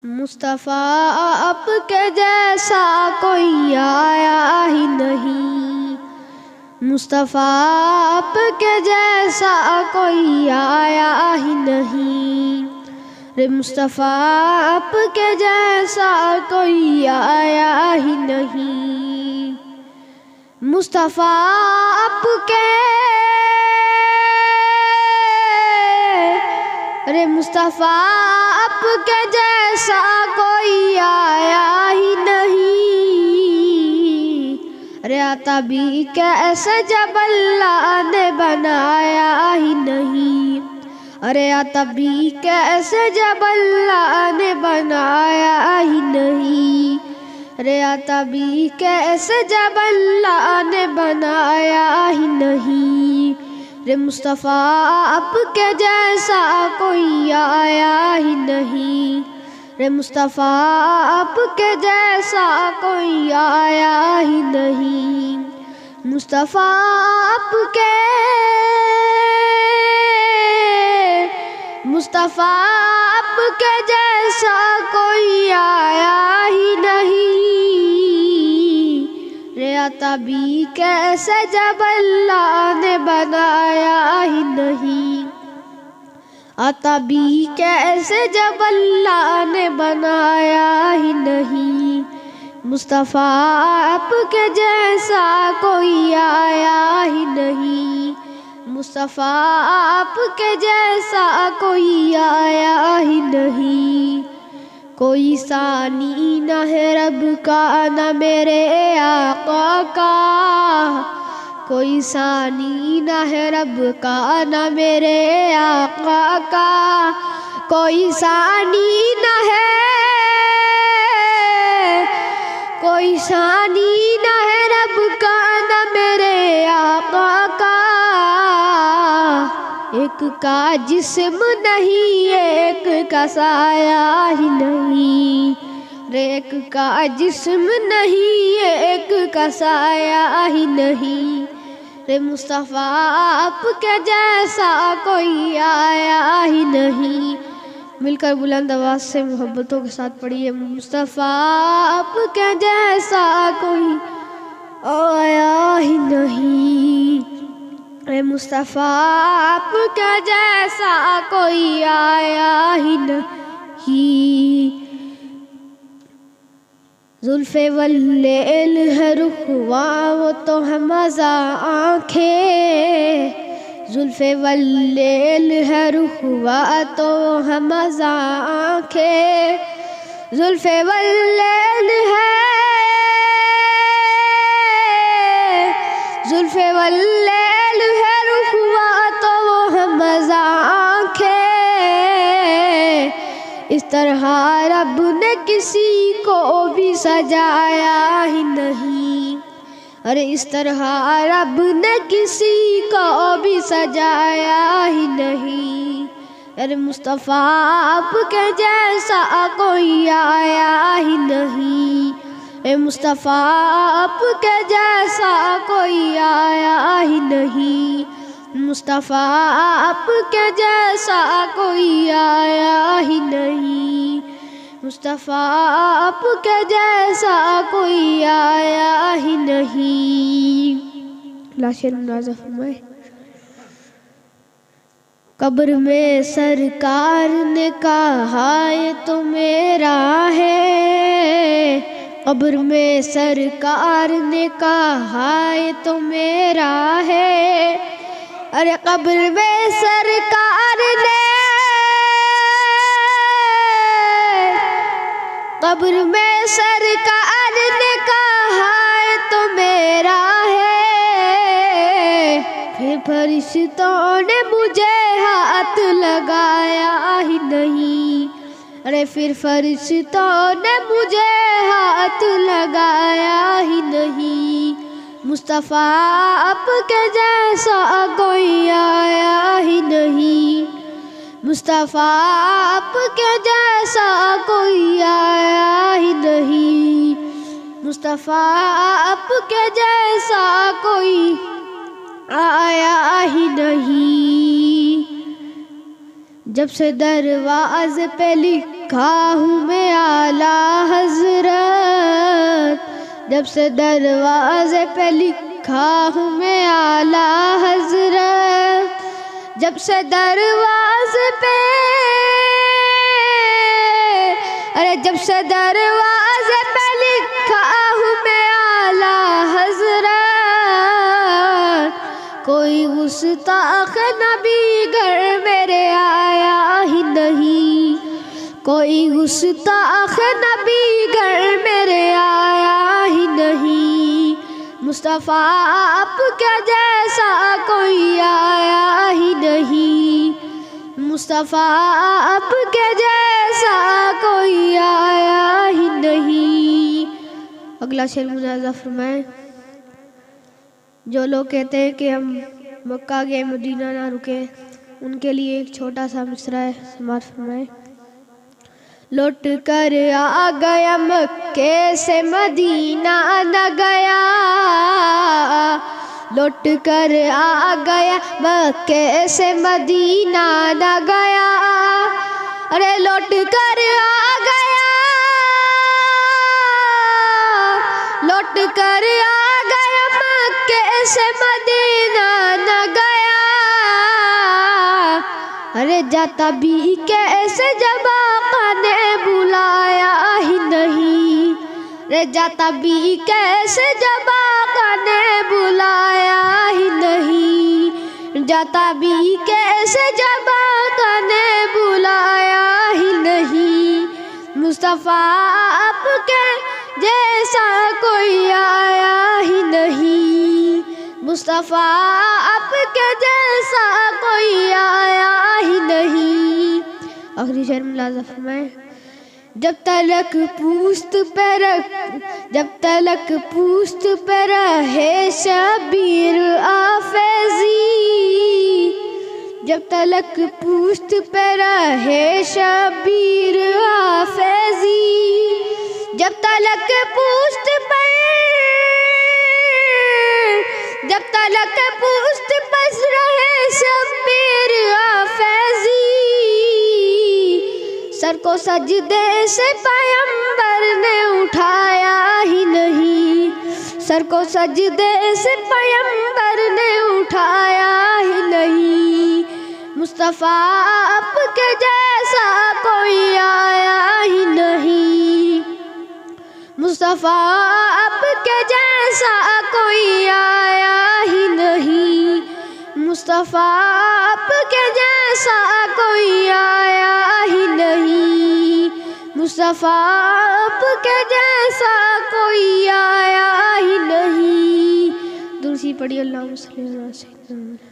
مصطفیٰ آپ کے جیسا کوئی آیا ہی نہیں، مصطفیٰ آپ کے جیسا کوئی آیا ہی نہیں، رے مصطفیٰ آپ کے جیسا کوئی آیا ہی نہیں، مصطفیٰ آپ کے رے مصطفیٰ آپ کے جیسا کوئی آیا ہی نہیں، رے آتابی کیسے جب اللہ نے بنایا ہی نہیں، ارے آتابی کیسے جب اللہ نے بنایا ہی نہیں، رے آتابی کیسے جب اللہ نے بنایا ہی نہیں، رے مصطفیٰ آپ کے جیسا کوئی آیا ہی نہیں، رے مصطفیٰ آپ کے جیسا کوئی آیا ہی نہیں، مصطفیٰ آپ کے مصطفیٰ آپ کے جیسا کوئی آیا ہی نہیں، رے آتابی کیسے جب اللہ نے بنایا ہی نہیں، آتابی کیسے جب اللہ نے بنایا ہی نہیں، مصطفیٰ آپ کے جیسا کوئی آیا ہی نہیں، مصطفیٰ آپ کے جیسا کوئی آیا ہی نہیں، کوئی ثانی نہ ہے رب کا نہ میرے آقا کا، کوئی ثانی نہ ہے رب کا نہ میرے آقا کا، کوئی ثانی نہ ہے کوئی ثانی نہ ہے رب کا نہ میرے آقا کا، ایک کا جسم نہیں ایک کا سایہ ہی نہیں، ایک کا جسم نہیں ایک کا سایہ ہی نہیں، رے مصطفیٰ آپ کے جیسا کوئی آیا ہی نہیں، مل کر بلند آواز سے محبتوں کے ساتھ پڑھیے، مصطفیٰ آپ کے جیسا کوئی آیا ہی نہیں، رے مصطفیٰ آپ کے جیسا کوئی آیا ہی نہیں، زلف واللیل ہے رخواں وہ تو ہے مزہ آنکھیں، زلف واللیل ہے رخواں تو ہے مزہ آنکھیں، زلف واللیل ہے زلف واللیل ہے رخواں تو وہ ہے مزہ آنکھیں، اس طرح رب نے کسی کو بھی سجایا ہی نہیں، ارے اس طرح رب نے کسی کو بھی سجایا ہی نہیں، ارے مصطفیٰ آپ کے جیسا کوئی آیا ہی نہیں، اے مصطفیٰ آپ کے جیسا کوئی آیا ہی نہیں، مصطفیٰ آپ کے جیسا کوئی آیا ہی نہیں، مصطفیٰ آپ کے جیسا کوئی آیا ہی نہیں، لاشن نازہ فرمائے۔ قبر میں سرکار نے کہا یہ تو میرا ہے، قبر میں سرکار نے کہا یہ تو میرا ہے، ارے قبر میں سرکار نے قبر میں سرکار نے کہا یہ تو میرا ہے، پھر فرشتوں نے مجھے ہاتھ لگایا ہی نہیں، ارے پھر فرشتوں نے مجھے ہاتھ لگایا ہی نہیں، مصطفیٰ آپ کے جیسا کوئی آیا ہی نہیں، مصطفیٰ آپ کے جیسا کوئی آیا ہی نہیں، مصطفیٰ آپ کے جیسا کوئی آیا ہی نہیں، جب سے دروازے پہ لکھا ہوں میں اعلیٰ حضرت، جب سے دروازے پہ لکھا ہوں میں اعلیٰ حضرت، جب سے دروازے پہ جب سے دروازے پہ لکھا ہوں میں اعلیٰ حضرت، کوئی گستاخ نبی گھر میرے آیا ہی نہیں، کوئی گستاخ نبی گھر میرے آیا ہی نہیں، مصطفیٰ آپ کے جیسا کوئی آیا ہی نہیں، مصطفیٰ آپ کے جیسا کوئی آیا ہی نہیں۔ اگلا شعر ملاحظہ فرمائیں۔ جو لوگ کہتے ہیں کہ ہم مکہ گئے مدینہ نہ رکے، ان کے لیے ایک چھوٹا سا مصرع ہے، سماعت فرمائیں۔ لوٹ کر آ گیا مکے سے مدینہ نہ گیا، لوٹ کر آ گیا مکے سے مدینہ نہ گیا، ارے لوٹ کر آ گیا، لوٹ کر آ گیا مکے سے مدینہ نہ گیا، ارے جاتا بھی کیسے جب آقا نے بلایا ہی نہیں، ارے جاتا بھی کیسے جب آقا نے بلایا ہی نہیں، جاتا بھی کیسے جب آقا نے بلایا ہی نہیں، مصطفیٰ آپ کے جیسا کوئی آیا ہی نہیں، مصطفیٰ آپ کے جیسا کوئی آیا ہی نہیں۔ آخری شعر ملاحظہ فرمائیں۔ جب تلک پوست پہ رہے شبیر آفیزی، جب تلک پوست پہ رہے شبیر آفیزی، جب تلک پوست پہ رہے شبیر آفیزی، سر کو سجدے سے پیغمبر نے اٹھایا ہی نہیں، سر کو سجدے سے پیغمبر نے اٹھایا ہی نہیں، مصطفیٰ آپ کے جیسا کوئی آیا ہی نہیں، مصطفیٰ آپ کے جیسا کوئی آیا ہی نہیں، مصطفیٰ آپ کے جیسا کوئی آیا ہی نہیں، مصطفیٰ آپ کے جیسا کوئی آیا ہی نہیں۔ درود پڑھی اللہم صلی اللہ علیہ وسلم۔